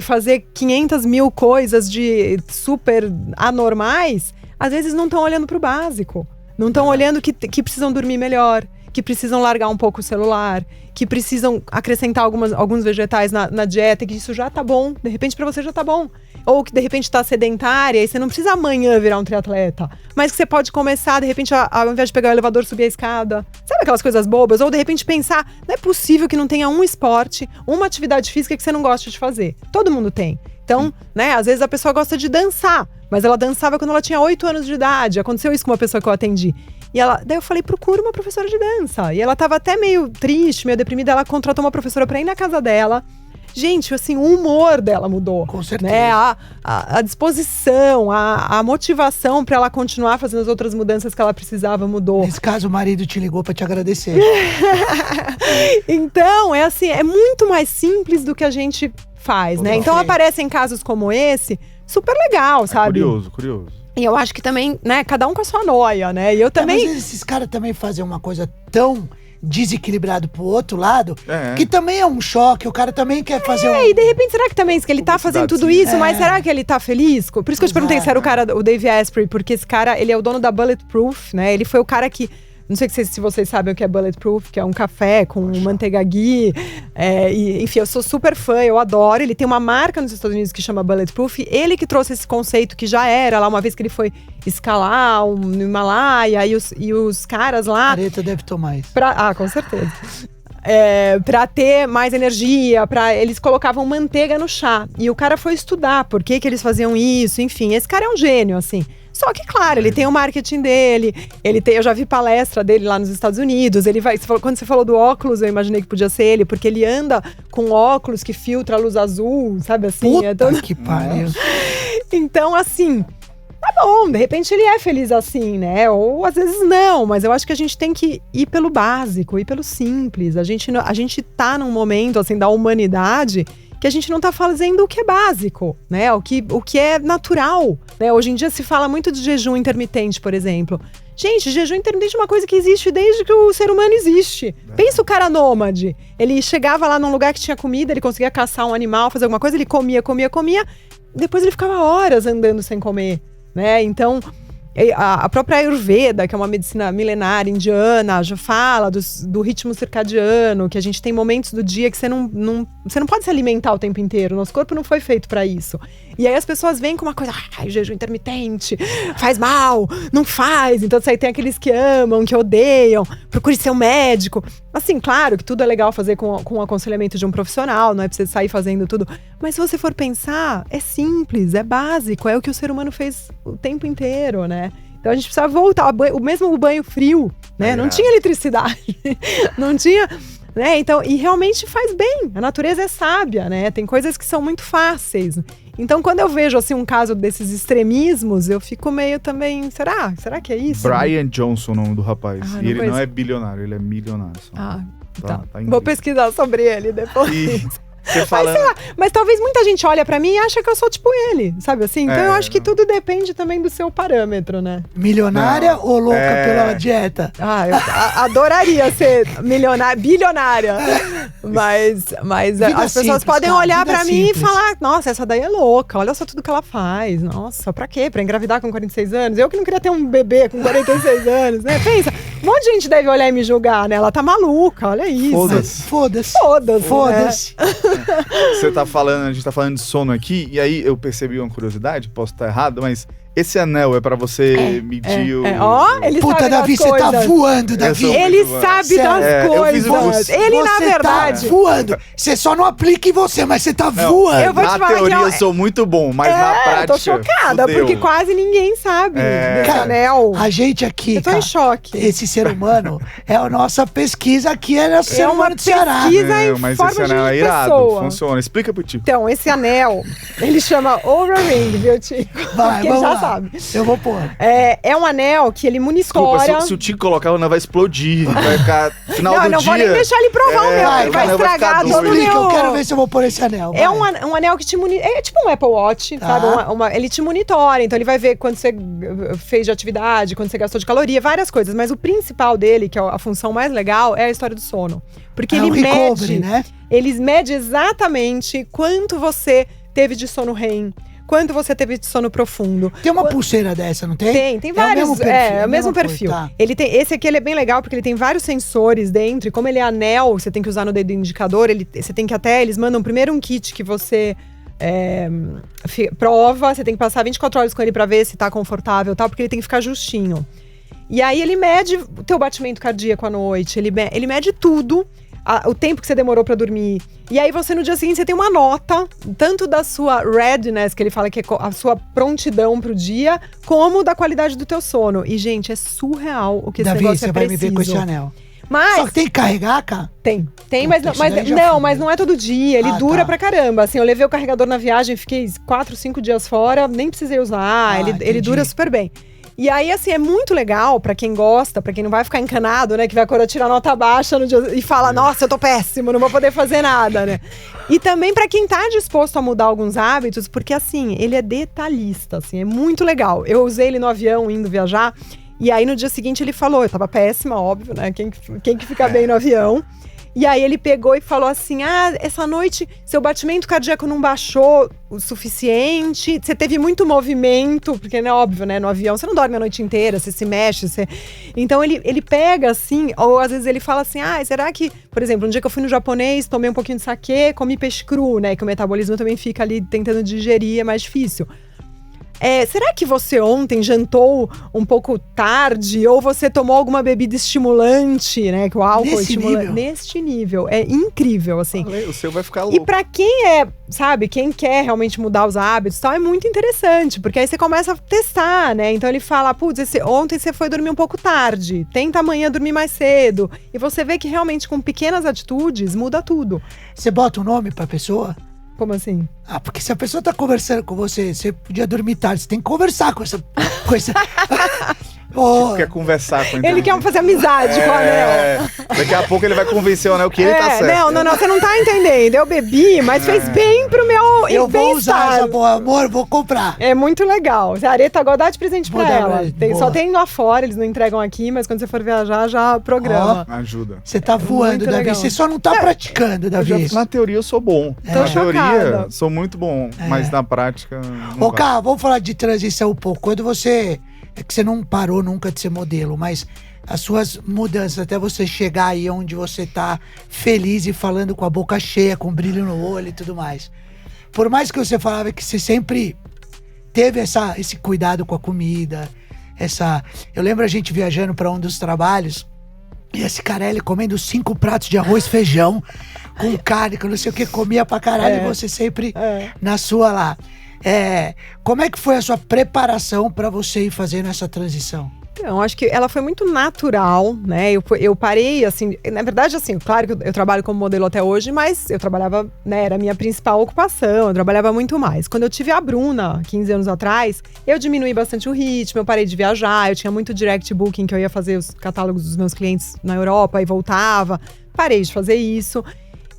fazer 500 mil coisas de super anormais, às vezes não estão olhando pro básico. Não estão olhando que precisam dormir melhor, que precisam largar um pouco o celular, que precisam acrescentar alguns vegetais na dieta, que isso já tá bom, de repente pra você já tá bom. Ou que de repente tá sedentária e você não precisa amanhã virar um triatleta, mas que você pode começar, de repente, ao invés de pegar o elevador, subir a escada. Sabe aquelas coisas bobas? Ou de repente pensar, não é possível que não tenha um esporte, uma atividade física que você não gosta de fazer. Todo mundo tem. Então, né, às vezes a pessoa gosta de dançar, mas ela dançava quando ela tinha 8 anos de idade. Aconteceu isso com uma pessoa que eu atendi. Daí eu falei, procura uma professora de dança. E ela tava até meio triste, meio deprimida. Ela contratou uma professora pra ir na casa dela. Gente, assim, o humor dela mudou. Com certeza. Né? A disposição, a motivação pra ela continuar fazendo as outras mudanças que ela precisava mudou. Nesse caso, o marido te ligou pra te agradecer. Então, é muito mais simples do que a gente faz, né? Então aparecem casos como esse, super legal, sabe? Curioso. E eu acho que também, né, cada um com a sua noia, né? E eu também... Mas esses caras também fazem uma coisa tão desequilibrado pro outro lado, que também é um choque, o cara também quer fazer e de repente, será que também ele tá fazendo tudo isso, mas será que ele tá feliz? Por isso que eu te perguntei se era o cara, o Dave Asprey, porque esse cara, ele é o dono da Bulletproof, né? Ele foi o cara que... Não sei se vocês sabem o que é Bulletproof, que é um café com manteiga ghee. Enfim, eu sou super fã, eu adoro. Ele tem uma marca nos Estados Unidos que chama Bulletproof. Ele que trouxe esse conceito que já era lá, uma vez que ele foi escalar no Himalaia e os caras lá... Areta deve tomar isso. Com certeza. Pra ter mais energia, eles colocavam manteiga no chá. E o cara foi estudar por que eles faziam isso, enfim. Esse cara é um gênio, assim. Só que, claro, ele tem o marketing dele, eu já vi palestra dele lá nos Estados Unidos, quando você falou do óculos, eu imaginei que podia ser ele, porque ele anda com óculos que filtra a luz azul, sabe assim? Puta que pariu. Então, assim, tá bom, de repente ele é feliz assim, né? Ou às vezes não, mas eu acho que a gente tem que ir pelo básico, ir pelo simples. A gente tá num momento, assim, da humanidade que a gente não tá fazendo o que é básico, né? O que é natural, né? Hoje em dia se fala muito de jejum intermitente, por exemplo. Gente, jejum intermitente é uma coisa que existe desde que o ser humano existe. Pensa o cara nômade. Ele chegava lá num lugar que tinha comida, ele conseguia caçar um animal, fazer alguma coisa, ele comia. Depois ele ficava horas andando sem comer, né? Então, a própria Ayurveda, que é uma medicina milenária indiana, já fala do ritmo circadiano, que a gente tem momentos do dia que você não pode se alimentar o tempo inteiro. Nosso corpo não foi feito pra isso. E aí as pessoas vêm com uma coisa, jejum intermitente, faz mal, não faz. Então aí tem aqueles que amam, que odeiam, procure ser um médico. Assim, claro que tudo é legal fazer com o aconselhamento de um profissional, não é pra você sair fazendo tudo. Mas se você for pensar, é simples, é básico, é o que o ser humano fez o tempo inteiro, né? Então a gente precisa voltar, o banho frio, né? Não tinha eletricidade, não tinha... Né? Então, e realmente faz bem, a natureza é sábia, né? Tem coisas que são muito fáceis. Então, quando eu vejo assim um caso desses extremismos, eu fico meio também, será que é isso? Brian Johnson, o nome do rapaz. E ele não é bilionário, ele é milionário só. Tá vou pesquisar sobre ele depois. Mas talvez muita gente olha pra mim e acha que eu sou tipo ele, sabe assim? Então eu acho que tudo depende também do seu parâmetro, né? Milionária ou louca pela dieta? Eu adoraria ser bilionária. Mas as pessoas podem olhar pra mim e falar, nossa, essa daí é louca, olha só tudo que ela faz. Nossa, pra quê? Pra engravidar com 46 anos? Eu que não queria ter um bebê com 46 anos, né? Pensa, um monte de gente deve olhar e me julgar, né? Ela tá maluca, olha isso. Foda-se. Né? A gente tá falando de sono aqui, e aí eu percebi uma curiosidade, posso estar errado, mas esse anel é pra você medir o... Ele Puta, sabe Davi, das você tá coisas. voando, Davi. Ele sabe das coisas. Ele, na verdade... Tá voando. Você só não aplica em você, mas você tá voando. Eu vou te na falar teoria eu sou muito bom, mas na prática... Eu tô chocada, fudeu. porque quase ninguém sabe desse Cara, anel. A gente aqui, Eu tô em choque. Esse ser humano é a nossa pesquisa aqui, é o ser humano do Ceará. Pesquisa em mas forma esse anel de é irado, pessoa. funciona. Explica pro Tico. Então, esse anel, ele chama Oura Ring, viu, Tico? Vai, Porque vamos já lá. sabe. Eu vou pôr. É um anel que ele monitora... Desculpa, se o Tico colocar, o anel vai explodir. Vai ficar final do dia... Não vou nem deixar ele provar o meu, ele vai o anel vai estragar ficar todo o doido. Explica, meu... eu quero ver se eu vou pôr esse anel. É vai. um anel que te monitora. É tipo um Apple Watch, sabe? Ele te monitora. Então ele vai ver quando você fez de atividade, quando você gastou de caloria, várias coisas. Mas o principal dele, que é a função mais legal, é a história do sono. Porque ele recovery, mede, né? Ele mede exatamente quanto você teve de sono REM. Quanto você teve de sono profundo. Tem uma pulseira dessa, não tem? Tem vários. É o mesmo perfil. Tá. Esse aqui ele é bem legal porque ele tem vários sensores dentro. E como ele é anel, você tem que usar no dedo indicador. Você tem que eles mandam primeiro um kit que você prova. Você tem que passar 24 horas com ele pra ver se tá confortável e tal, porque ele tem que ficar justinho. E aí ele mede o teu batimento cardíaco à noite. Ele mede tudo. O tempo que você demorou pra dormir. E aí você, no dia seguinte, você tem uma nota, tanto da sua readiness, que ele fala que é a sua prontidão pro dia, como da qualidade do teu sono. E, gente, é surreal o que esse negócio é preciso. Davi, você vai me ver com esse anel. Mas... Só que tem que carregar, cara? Tem, mas não é todo dia, ele dura pra caramba. Assim, eu levei o carregador na viagem, fiquei 4, 5 dias fora, nem precisei usar, ele dura super bem. E aí, assim, é muito legal pra quem gosta, pra quem não vai ficar encanado, né? Que vai acordar, tirar nota baixa no dia, e fala, nossa, eu tô péssimo, não vou poder fazer nada, né? E também pra quem tá disposto a mudar alguns hábitos, porque assim, ele é detalhista, assim, é muito legal. Eu usei ele no avião, indo viajar, e aí no dia seguinte ele falou, eu tava péssima, óbvio, né? Quem que fica bem no avião? E aí ele pegou e falou assim, essa noite seu batimento cardíaco não baixou o suficiente, você teve muito movimento, porque é óbvio, né, no avião você não dorme a noite inteira, você se mexe, Então ele pega assim, ou às vezes ele fala assim, será que, por exemplo, um dia que eu fui no japonês, tomei um pouquinho de saquê, comi peixe cru, né, que o metabolismo também fica ali tentando digerir, é mais difícil. Será que você ontem jantou um pouco tarde? Ou você tomou alguma bebida estimulante, né? Que o álcool estimula neste nível. É incrível, assim. O seu vai ficar louco. E pra quem quem quer realmente mudar os hábitos e tal, é muito interessante. Porque aí você começa a testar, né? Então ele fala, putz, ontem você foi dormir um pouco tarde. Tenta amanhã dormir mais cedo. E você vê que realmente com pequenas atitudes muda tudo. Você bota um nome pra pessoa? Como assim? Porque se a pessoa tá conversando com você, você podia dormir tarde, você tem que conversar com essa coisa. Quer conversar com ele quer fazer amizade com o Anel. Daqui a pouco ele vai convencer o Anel que ele tá certo. Não, você não tá entendendo. Eu bebi, mas fez bem pro meu eu vou usar essa boa, amor, vou comprar. É muito legal. A Areta agora dá de presente pra ela. Só tem lá fora, eles não entregam aqui, mas quando você for viajar, já programa. Ajuda. Você tá voando, Davi. Legal. Você só não tá praticando, Davi. Na teoria eu sou bom. Tô na chocada. Teoria, sou muito bom, mas na prática. Cá, vamos falar de transição um pouco. Quando você. É que você não parou nunca de ser modelo, mas as suas mudanças até você chegar aí onde você tá feliz e falando com a boca cheia, com brilho no olho e tudo mais. Por mais que você falava que você sempre teve esse cuidado com a comida, Eu lembro a gente viajando para um dos trabalhos e esse Carelli comendo 5 pratos de arroz e feijão com carne, que não sei o que, comia pra caralho, e você sempre na sua lá. Como é que foi a sua preparação para você ir fazendo essa transição? Então, acho que ela foi muito natural, né? Eu parei, assim, na verdade, assim, claro que eu trabalho como modelo até hoje, mas eu trabalhava, né? Era a minha principal ocupação, eu trabalhava muito mais. Quando eu tive a Bruna, 15 anos atrás, eu diminuí bastante o ritmo, eu parei de viajar, eu tinha muito direct booking, que eu ia fazer os catálogos dos meus clientes na Europa e voltava. Parei de fazer isso.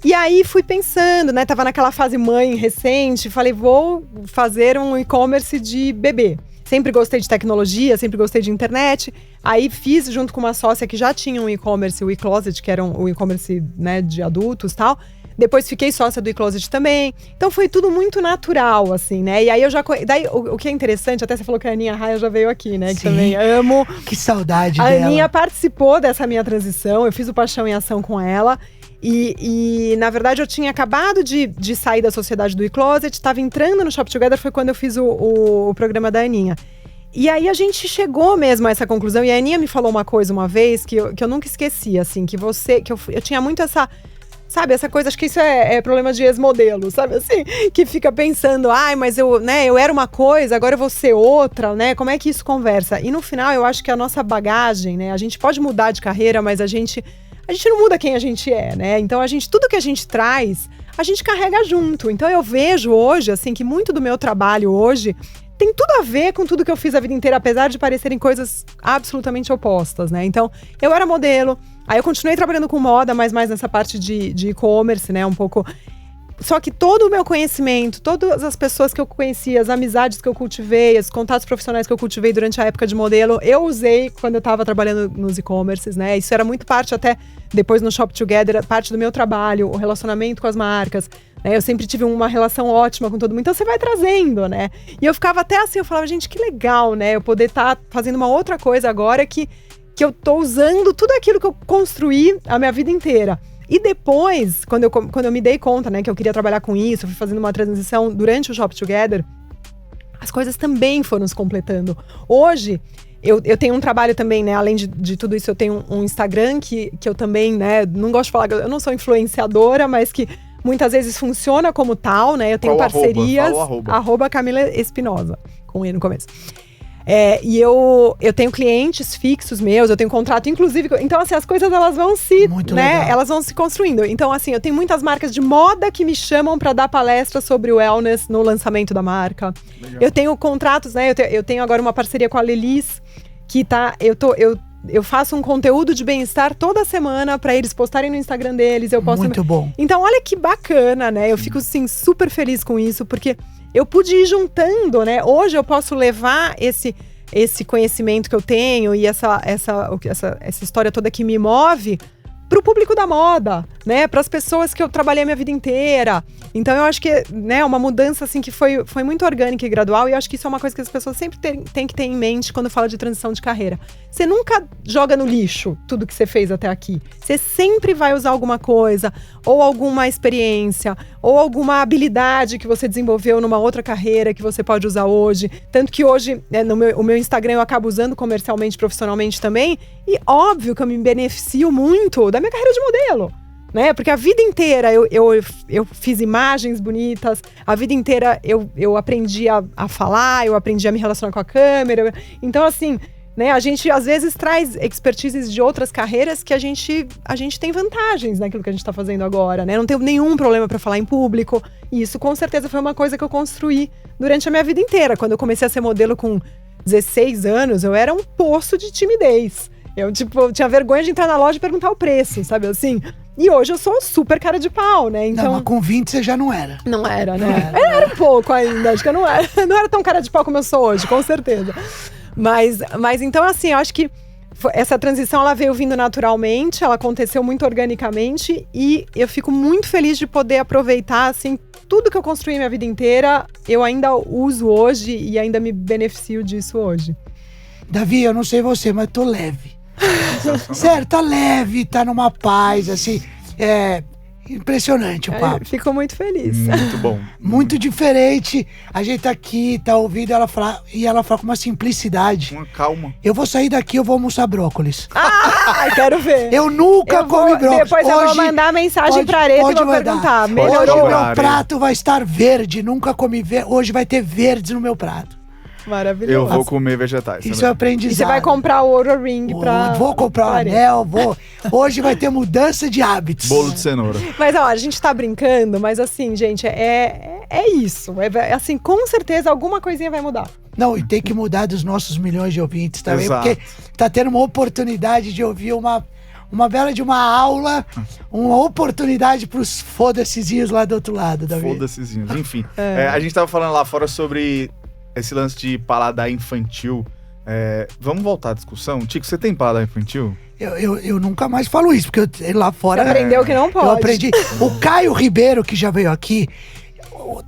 E aí fui pensando, né? Tava naquela fase mãe recente, falei, vou fazer um e-commerce de bebê. Sempre gostei de tecnologia, sempre gostei de internet. Aí fiz junto com uma sócia que já tinha um e-commerce, o eCloset, que era um e-commerce, né, de adultos e tal. Depois fiquei sócia do eCloset também. Então foi tudo muito natural, assim, né? E aí eu já... Daí o que é interessante, até você falou que a Aninha Raia já veio aqui, né? Que também amo. Que saudade dela. A Aninha participou dessa minha transição, eu fiz o Paixão em Ação com ela. E na verdade, eu tinha acabado de sair da sociedade do eCloset, estava entrando no Shop Together, foi quando eu fiz o programa da Aninha. E aí a gente chegou mesmo a essa conclusão, e a Aninha me falou uma coisa uma vez que eu nunca esqueci, assim, que eu tinha muito essa... Sabe, essa coisa, acho que isso é problema de ex-modelo, sabe assim? Que fica pensando, mas eu era uma coisa, agora eu vou ser outra, né? Como é que isso conversa? E no final, eu acho que a nossa bagagem, né? A gente pode mudar de carreira, mas a gente não muda quem a gente é, né? Então, tudo que a gente traz, a gente carrega junto. Então, eu vejo hoje, assim, que muito do meu trabalho hoje tem tudo a ver com tudo que eu fiz a vida inteira, apesar de parecerem coisas absolutamente opostas, né? Então, eu era modelo, aí eu continuei trabalhando com moda, mas mais nessa parte de e-commerce, né? Um pouco... Só que todo o meu conhecimento, todas as pessoas que eu conheci, as amizades que eu cultivei, os contatos profissionais que eu cultivei durante a época de modelo, eu usei quando eu estava trabalhando nos e-commerces, né? Isso era muito parte, até depois no Shop Together, parte do meu trabalho, o relacionamento com as marcas. Né? Eu sempre tive uma relação ótima com todo mundo, então você vai trazendo, né? E eu ficava até assim, eu falava, gente, que legal, né? Eu poder estar fazendo uma outra coisa agora que eu tô usando tudo aquilo que eu construí a minha vida inteira. E depois, quando eu me dei conta, né, que eu queria trabalhar com isso, fui fazendo uma transição durante o Shop Together, as coisas também foram se completando. Hoje, eu tenho um trabalho também, né, além de tudo isso, eu tenho um Instagram que eu também, né, não gosto de falar, eu não sou influenciadora, mas que muitas vezes funciona como tal, né, eu tenho parcerias, @Camila Espinosa, com E no começo. E eu tenho clientes fixos meus, eu tenho contrato, inclusive. Então, assim, as coisas elas vão elas vão se construindo. Então, assim, eu tenho muitas marcas de moda que me chamam para dar palestras sobre wellness no lançamento da marca. Legal. Eu tenho contratos, né? Eu tenho agora uma parceria com a Lelis, que tá. Eu faço um conteúdo de bem-estar toda semana para eles postarem no Instagram deles. Eu posto. Muito bom. Então, olha que bacana, né? Eu fico, assim, super feliz com isso, porque eu pude ir juntando, né? Hoje eu posso levar esse conhecimento que eu tenho e essa história toda que me move pro público da moda, né? Para as pessoas que eu trabalhei a minha vida inteira. Então eu acho que, né, uma mudança assim que foi muito orgânica e gradual, e eu acho que isso é uma coisa que as pessoas sempre têm que ter em mente quando fala de transição de carreira. Você nunca joga no lixo tudo que você fez até aqui. Você sempre vai usar alguma coisa, ou alguma experiência, ou alguma habilidade que você desenvolveu numa outra carreira que você pode usar hoje. Tanto que hoje, né, o meu Instagram eu acabo usando comercialmente, profissionalmente também, e óbvio que eu me beneficio muito da minha carreira de modelo. Né? Porque a vida inteira eu fiz imagens bonitas, a vida inteira eu aprendi a falar, eu aprendi a me relacionar com a câmera. Então, assim, né, a gente às vezes traz expertises de outras carreiras que a gente tem vantagens naquilo que a gente está fazendo agora, né? Não tenho nenhum problema para falar em público. E isso com certeza foi uma coisa que eu construí durante a minha vida inteira. Quando eu comecei a ser modelo com 16 anos, eu era um poço de timidez. Eu tinha vergonha de entrar na loja e perguntar o preço, sabe assim? E hoje eu sou super cara de pau, né? Então, não, mas com 20 você já não era. Não era, né? Eu era um pouco ainda, acho que eu não era tão cara de pau como eu sou hoje, com certeza. Mas então, assim, eu acho que essa transição, ela veio vindo naturalmente, ela aconteceu muito organicamente, e eu fico muito feliz de poder aproveitar, assim, tudo que eu construí minha vida inteira, eu ainda uso hoje e ainda me beneficio disso hoje. Davi, eu não sei você, mas tô leve. Sério, tá leve, tá numa paz, assim, impressionante o papo. Fico muito feliz. Muito bom. Muito diferente. A gente tá aqui, tá ouvindo ela falar, e ela fala com uma simplicidade. Uma calma. Eu vou sair daqui, eu vou almoçar brócolis. Quero ver. Eu nunca comi brócolis. Depois eu vou mandar mensagem pra Areta e vou perguntar. Hoje o meu prato vai estar verde, nunca comi verde. Hoje vai ter verdes no meu prato. Maravilhoso. Eu vou comer vegetais. Isso é aprendizado. E você vai comprar o Oura Ring pra... Vou comprar o anel, Hoje vai ter mudança de hábitos. Bolo de cenoura. Mas, ó, a gente tá brincando, mas assim, gente, é isso. Assim, com certeza alguma coisinha vai mudar. Não, e tem que mudar dos nossos milhões de ouvintes também. Exato. Porque tá tendo uma oportunidade de ouvir uma bela de uma aula, uma oportunidade pros foda-sezinhos lá do outro lado, Davi. Foda-sezinhos, enfim. A gente tava falando lá fora sobre esse lance de paladar infantil. Vamos voltar à discussão? Tico, você tem paladar infantil? Eu nunca mais falo isso, porque lá fora... Você aprendeu que não pode. Eu aprendi. O Caio Ribeiro, que já veio aqui,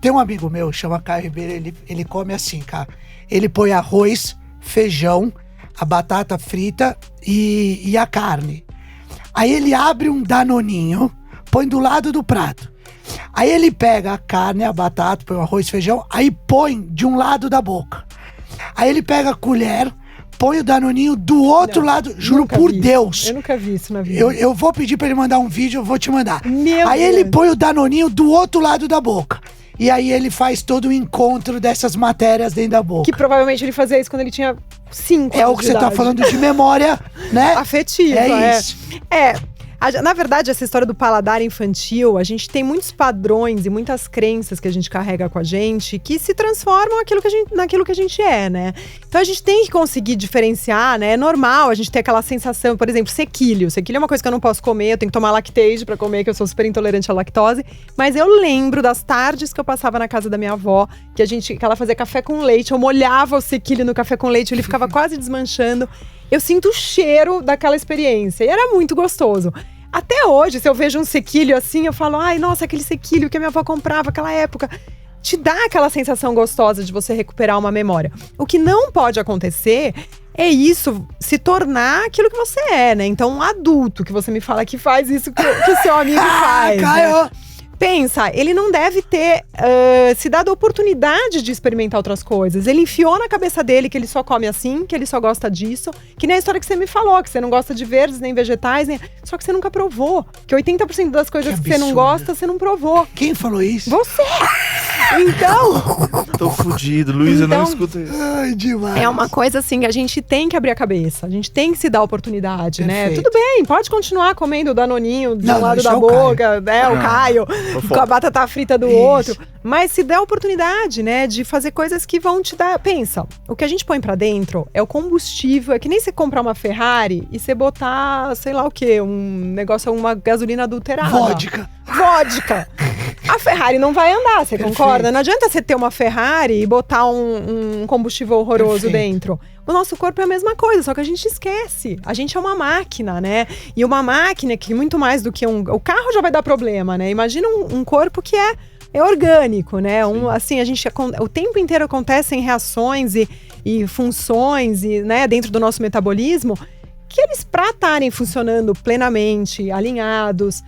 tem um amigo meu, chama Caio Ribeiro, ele come assim, cara. Ele põe arroz, feijão, a batata frita e a carne. Aí ele abre um danoninho, põe do lado do prato. Aí ele pega a carne, a batata, põe o arroz, feijão, aí põe de um lado da boca. Aí ele pega a colher, põe o danoninho do outro lado, juro por Deus. Eu nunca vi isso na vida. Eu vou pedir pra ele mandar um vídeo, eu vou te mandar. Aí ele põe o danoninho do outro lado da boca. E aí ele faz todo o encontro dessas matérias dentro da boca. Que provavelmente ele fazia isso quando ele tinha 5 anos. É o que você tá falando de memória, né? Afetiva. É isso. Na verdade, essa história do paladar infantil, a gente tem muitos padrões e muitas crenças que a gente carrega com a gente que se transformam naquilo que a gente é, né? Então a gente tem que conseguir diferenciar, né? É normal a gente ter aquela sensação, por exemplo, sequilho. Sequilho é uma coisa que eu não posso comer, eu tenho que tomar lactate pra comer, que eu sou super intolerante à lactose. Mas eu lembro das tardes que eu passava na casa da minha avó, que ela fazia café com leite, eu molhava o sequilho no café com leite, ele ficava quase desmanchando. Eu sinto o cheiro daquela experiência e era muito gostoso. Até hoje, se eu vejo um sequilho assim, eu falo, ai, nossa, aquele sequilho que a minha avó comprava naquela época. Te dá aquela sensação gostosa de você recuperar uma memória. O que não pode acontecer é isso se tornar aquilo que você é, né? Então, um adulto que você me fala que faz isso que o seu amigo faz. Caio! Né? Pensa, ele não deve ter se dado a oportunidade de experimentar outras coisas. Ele enfiou na cabeça dele que ele só come assim, que ele só gosta disso. Que nem a história que você me falou, que você não gosta de verdes, nem vegetais, só que você nunca provou. Que 80% das coisas que você não gosta, você não provou. Quem falou isso? Você! Então… Tô fudido, Luísa, não escuta isso. Ai, demais. É uma coisa assim, a gente tem que abrir a cabeça. A gente tem que se dar oportunidade, né? Perfeito. Tudo bem, pode continuar comendo o danoninho de um lado isso da é o boca, né? O Caio, Fofoca. com a batata frita do outro. Mas se der a oportunidade, né? De fazer coisas que vão te dar… Pensa, o que a gente põe pra dentro é o combustível. É que nem você comprar uma Ferrari e você botar, sei lá o quê, um negócio, uma gasolina adulterada. Vodka. A Ferrari não vai andar, você concorda? Não adianta você ter uma Ferrari e botar um combustível horroroso dentro. O nosso corpo é a mesma coisa, só que a gente esquece. A gente é uma máquina, né? E uma máquina que muito mais do que o carro já vai dar problema, né? Imagina um corpo que é orgânico, né? Assim, o tempo inteiro acontecem reações e funções né, dentro do nosso metabolismo que eles, para estarem funcionando plenamente, alinhados,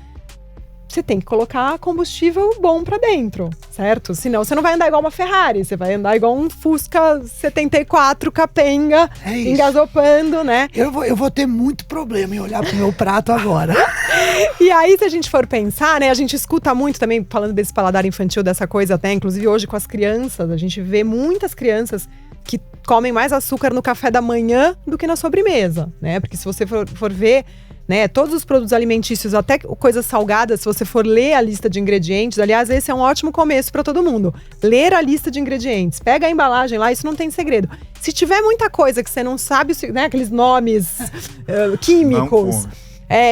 você tem que colocar combustível bom pra dentro, certo? Senão você não vai andar igual uma Ferrari, você vai andar igual um Fusca 74 capenga, engasopando, né? Eu vou ter muito problema em olhar pro meu prato agora. E aí, se a gente for pensar, né? A gente escuta muito também, falando desse paladar infantil, dessa coisa até, inclusive hoje com as crianças, a gente vê muitas crianças que comem mais açúcar no café da manhã do que na sobremesa, né? Porque se você for ver… né, todos os produtos alimentícios, até coisas salgadas, se você for ler a lista de ingredientes, aliás, esse é um ótimo começo para todo mundo. Ler a lista de ingredientes, pega a embalagem lá, isso não tem segredo. Se tiver muita coisa que você não sabe, né, aqueles nomes químicos…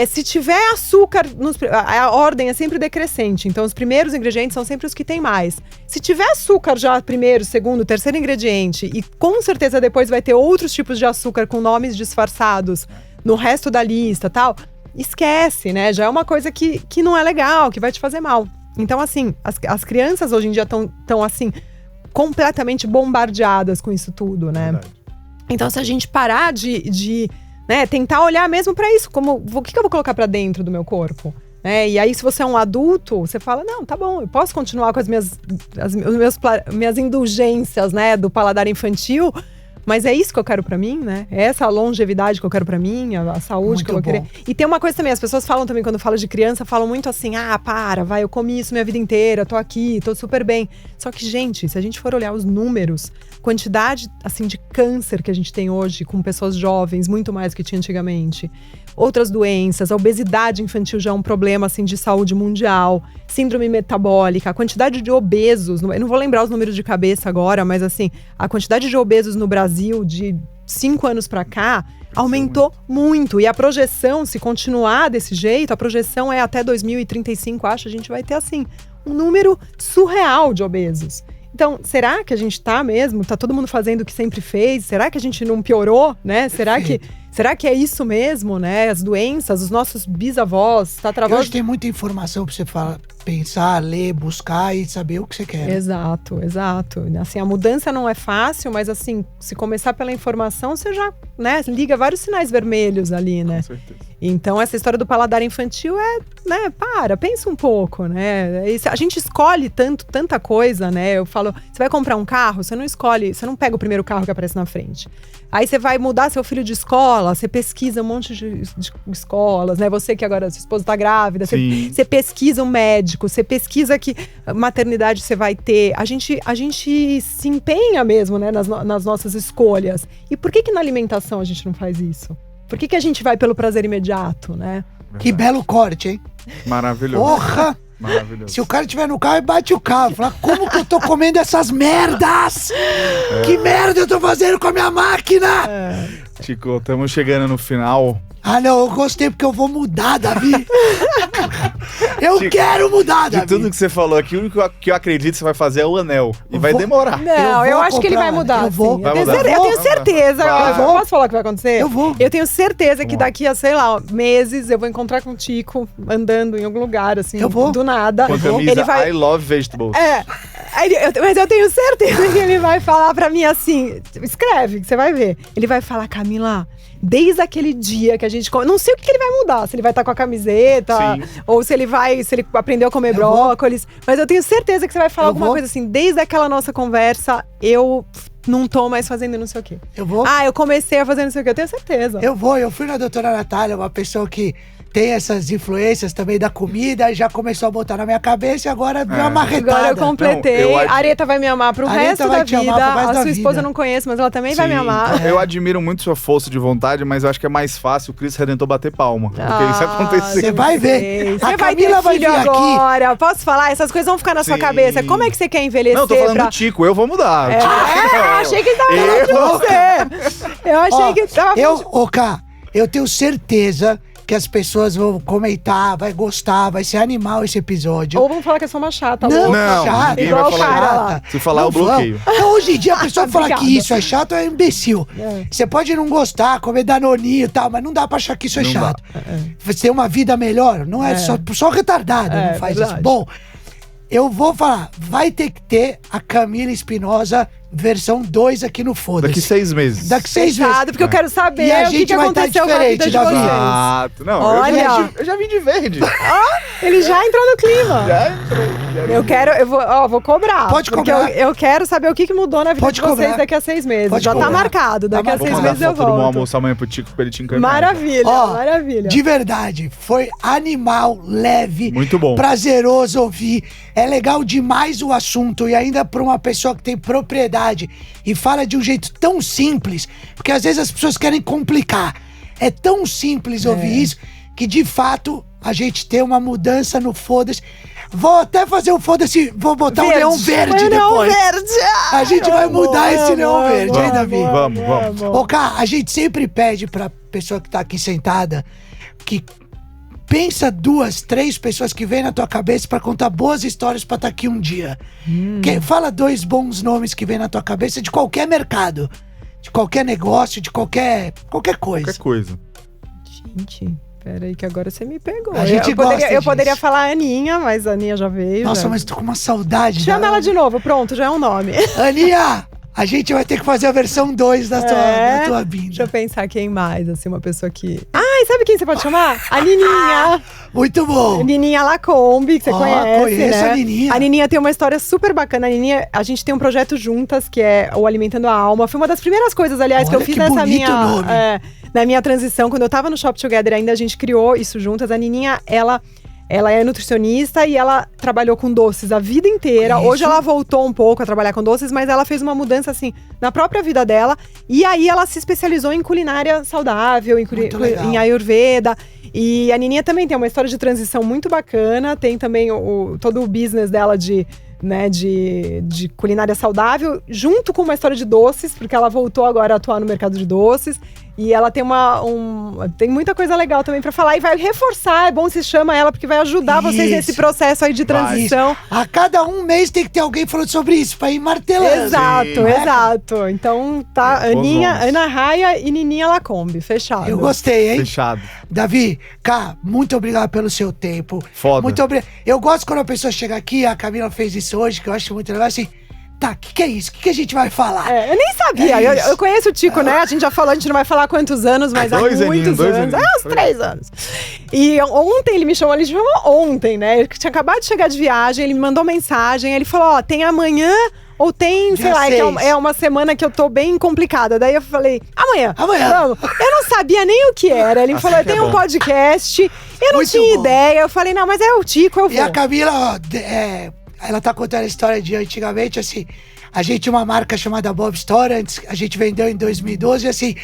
se tiver açúcar, a ordem é sempre decrescente, então os primeiros ingredientes são sempre os que tem mais. Se tiver açúcar já primeiro, segundo, terceiro ingrediente, e com certeza depois vai ter outros tipos de açúcar com nomes disfarçados no resto da lista, tal, esquece, né? Já é uma coisa que não é legal, que vai te fazer mal. Então, assim, as crianças hoje em dia estão assim, completamente bombardeadas com isso tudo, né? Verdade. Então, se a gente parar de né, tentar olhar mesmo pra isso, como o que eu vou colocar pra dentro do meu corpo? E aí, se você é um adulto, você fala, não, tá bom, eu posso continuar com as minhas indulgências, né, do paladar infantil, mas é isso que eu quero pra mim, né? É essa longevidade que eu quero pra mim, a saúde muito que eu vou querer. E tem uma coisa também, as pessoas falam também, quando falam de criança, falam muito assim, eu comi isso minha vida inteira, tô aqui, tô super bem. Só que, gente, se a gente for olhar os números, quantidade, assim, de câncer que a gente tem hoje com pessoas jovens, muito mais do que tinha antigamente. Outras doenças, a obesidade infantil já é um problema, assim, de saúde mundial. Síndrome metabólica, a quantidade de obesos, eu não vou lembrar os números de cabeça agora, mas assim, a quantidade de obesos no Brasil de 5 anos pra cá aumentou muito. E a projeção, se continuar desse jeito, a projeção é até 2035, acho, a gente vai ter, assim, um número surreal de obesos. Então, será que a gente tá mesmo? Tá todo mundo fazendo o que sempre fez? Será que a gente não piorou, né? Será que é isso mesmo, né? As doenças, os nossos bisavós, tataravós… Hoje tem muita informação pra você pensar, ler, buscar e saber o que você quer. Exato. Assim, a mudança não é fácil, mas assim, se começar pela informação, você já, né, liga vários sinais vermelhos ali, né? Com certeza. Então, essa história do paladar infantil né, pensa um pouco, né? A gente escolhe tanta coisa, né? Eu falo, você vai comprar um carro, você não pega o primeiro carro que aparece na frente. Aí você vai mudar seu filho de escola, você pesquisa um monte de escolas, né? Você que agora, sua esposa tá grávida, você pesquisa um médico, você pesquisa que maternidade você vai ter. A gente se empenha mesmo, né, nas nossas escolhas. E por que na alimentação a gente não faz isso? Por que a gente vai pelo prazer imediato, né? Verdade. Que belo corte, hein? Maravilhoso. Porra! Maravilhoso. Se o cara estiver no carro e bate o carro, fala, como que eu tô comendo essas merdas? Que merda eu tô fazendo com a minha máquina? Tico, estamos chegando no final. Ah, não, eu gostei porque eu vou mudar, Davi. Eu quero mudar, Davi. De tudo que você falou aqui, o único que eu acredito que você vai fazer é o anel. E vai demorar. Não, eu acho que ele vai mudar. Eu vou. Sim. Eu tenho certeza. Vai. Eu posso falar o que vai acontecer? Eu vou. Eu tenho certeza que daqui a, sei lá, meses, eu vou encontrar com o Tico andando em algum lugar, assim, Eu vou. do nada. Com a camisa Ele vai… I love vegetables. Mas eu tenho certeza que ele vai falar pra mim assim, escreve, que você vai ver. Ele vai falar, Camila, desde aquele dia que a gente… Não sei o que ele vai mudar, se ele vai estar com a camiseta, Sim. ou se ele aprendeu a comer brócolis. Mas eu tenho certeza que você vai falar alguma coisa assim, desde aquela nossa conversa, eu não tô mais fazendo não sei o quê. Eu vou. Eu comecei a fazer não sei o quê, eu tenho certeza. Eu fui na doutora Natália, uma pessoa que tem essas influências também da comida, já começou a botar na minha cabeça e agora deu uma marretada. Agora eu completei. A Areta vai me amar pro resto da vida. A sua esposa eu não conheço, mas ela também vai me amar. Eu admiro muito sua força de vontade, mas eu acho que é mais fácil o Cristo Redentor bater palma. Porque isso aconteceu. Você vai ver. Você vai ter filho agora. Posso falar? Essas coisas vão ficar na sua cabeça. Como é que você quer envelhecer? Não, tô falando do Tico, eu vou mudar. Eu achei que ele tava falando de você. Eu achei que ele tava falando Cá, eu tenho certeza que as pessoas vão comentar, vai gostar, vai ser animal esse episódio. Ou vão falar que eu sou uma chata. Não, chata. Igual o cara lá. Se falar, eu bloqueio. Então, hoje em dia, a pessoa fala que isso é chato, é imbecil. Você pode não gostar, comer danoninho e tal, mas não dá pra achar que isso é chato. Você tem uma vida melhor, não é só retardado, não faz isso. Bom, eu vou falar, vai ter que ter a Camila Espinosa versão 2 aqui no Foda-se. Daqui 6 meses. Daqui 6 meses. Porque eu quero saber e a o gente que vai aconteceu com a vida de Davi. vocês. Exato. Não, olha, eu já vim de verde. Ele já entrou no clima. Já entrei. Eu vou cobrar. Pode cobrar. Eu quero saber o que mudou na vida de vocês daqui a 6 meses. Pode já cobrar. Tá marcado. Daqui a 6 meses eu volto. Vamos almoçar amanhã pro Tico pra ele te encaminhar. Maravilha, maravilha. De verdade, foi animal, leve. Muito bom. Prazeroso ouvir. É legal demais o assunto e ainda pra uma pessoa que tem propriedade e fala de um jeito tão simples, porque às vezes as pessoas querem complicar. É tão simples ouvir isso que de fato a gente tem uma mudança no Foda-se. Vou até fazer o Foda-se, vou botar um neon verde depois. A gente vai mudar esse neon verde, hein, Davi? Vamos. Ô, cara, a gente sempre pede pra pessoa que tá aqui sentada que pensa 2, 3 pessoas que vêm na tua cabeça pra contar boas histórias pra estar aqui um dia. Fala 2 bons nomes que vêm na tua cabeça de qualquer mercado, de qualquer negócio, de qualquer coisa. Qualquer coisa. Gente, peraí que agora você me pegou. A gente eu poderia falar a Aninha, mas a Aninha já veio. Nossa, mas tô com uma saudade. Chama ela de novo, pronto, já é um nome. Aninha! A gente vai ter que fazer a versão 2 da tua vinda. Deixa eu pensar quem mais, assim, uma pessoa que... Ai, sabe quem você pode chamar? A Nininha. Muito bom. Nininha Lacombe, que você conhece, conheço, né? a Nininha. A Nininha tem uma história super bacana. A Nininha, a gente tem um projeto juntas, que é o Alimentando a Alma. Foi uma das primeiras coisas, aliás, que eu fiz nessa minha... na minha transição, quando eu tava no Shop Together ainda, a gente criou isso juntas. A Nininha, ela é nutricionista e ela trabalhou com doces a vida inteira. Hoje ela voltou um pouco a trabalhar com doces, mas ela fez uma mudança, assim, na própria vida dela. E aí ela se especializou em culinária saudável, em Ayurveda. E a Nininha também tem uma história de transição muito bacana. Tem também todo o business dela de culinária saudável, junto com uma história de doces, porque ela voltou agora a atuar no mercado de doces. E ela tem tem muita coisa legal também pra falar e vai reforçar, é bom se chama ela, porque vai ajudar vocês nesse processo aí de transição. A cada um mês tem que ter alguém falando sobre isso, pra ir martelando. Exato. Então tá, Ana Raia e Nininha Lacombe, fechado. Eu gostei, hein? Fechado. Davi, cá, muito obrigado pelo seu tempo. Foda. Muito obrigado. Eu gosto quando a pessoa chega aqui, a Camila fez isso hoje, que eu acho muito legal, assim... Tá, o que é isso? O que a gente vai falar? Eu nem sabia. Eu conheço o Tico, né? A gente já falou, a gente não vai falar quantos anos, mas há muitos anos. Uns 3 anos. E ontem ele me chamou ontem, né? Ele tinha acabado de chegar de viagem, ele me mandou mensagem, ele falou, tem amanhã ou tem, sei lá, que é uma semana que eu tô bem complicada. Daí eu falei, amanhã. Vamos. Eu não sabia nem o que era. Ele me falou, tem um podcast. Eu não tinha ideia. Eu falei, não, mas é o Tico, eu vou. E a Camila, ela tá contando a história de antigamente, assim, a gente tinha uma marca chamada Bob Store, antes, a gente vendeu em 2012, e assim,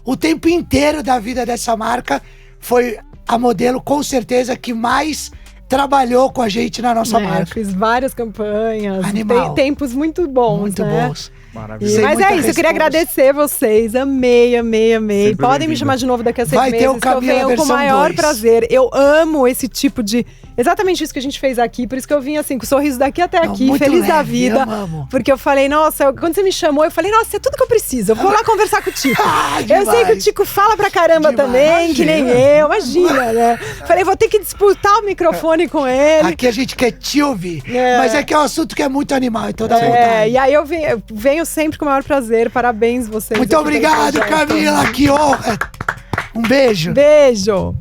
o tempo inteiro da vida dessa marca foi a modelo, com certeza, que mais trabalhou com a gente na nossa marca. Fiz várias campanhas, Animal. Tempos muito bons, muito bons. Maravilha. Mas é isso, eu queria agradecer vocês, amei. Sempre Podem me chamar de novo daqui a 6 meses, ter o que eu venho com o maior prazer. Eu amo esse tipo de... Exatamente isso que a gente fez aqui, por isso que eu vim assim, com o sorriso daqui até aqui, feliz da vida. Porque eu falei, nossa, quando você me chamou, eu falei, nossa, é tudo que eu preciso, eu vou lá conversar com o Tico. Eu sei que o Tico fala pra caramba também, que nem eu, imagina, né? Falei, vou ter que disputar o microfone com ele. Aqui a gente quer te ouvir, mas é que é um assunto que é muito animal, então dá vontade. E aí eu venho sempre com o maior prazer, parabéns vocês. Muito obrigado, Camila, que honra. Um beijo. Beijo.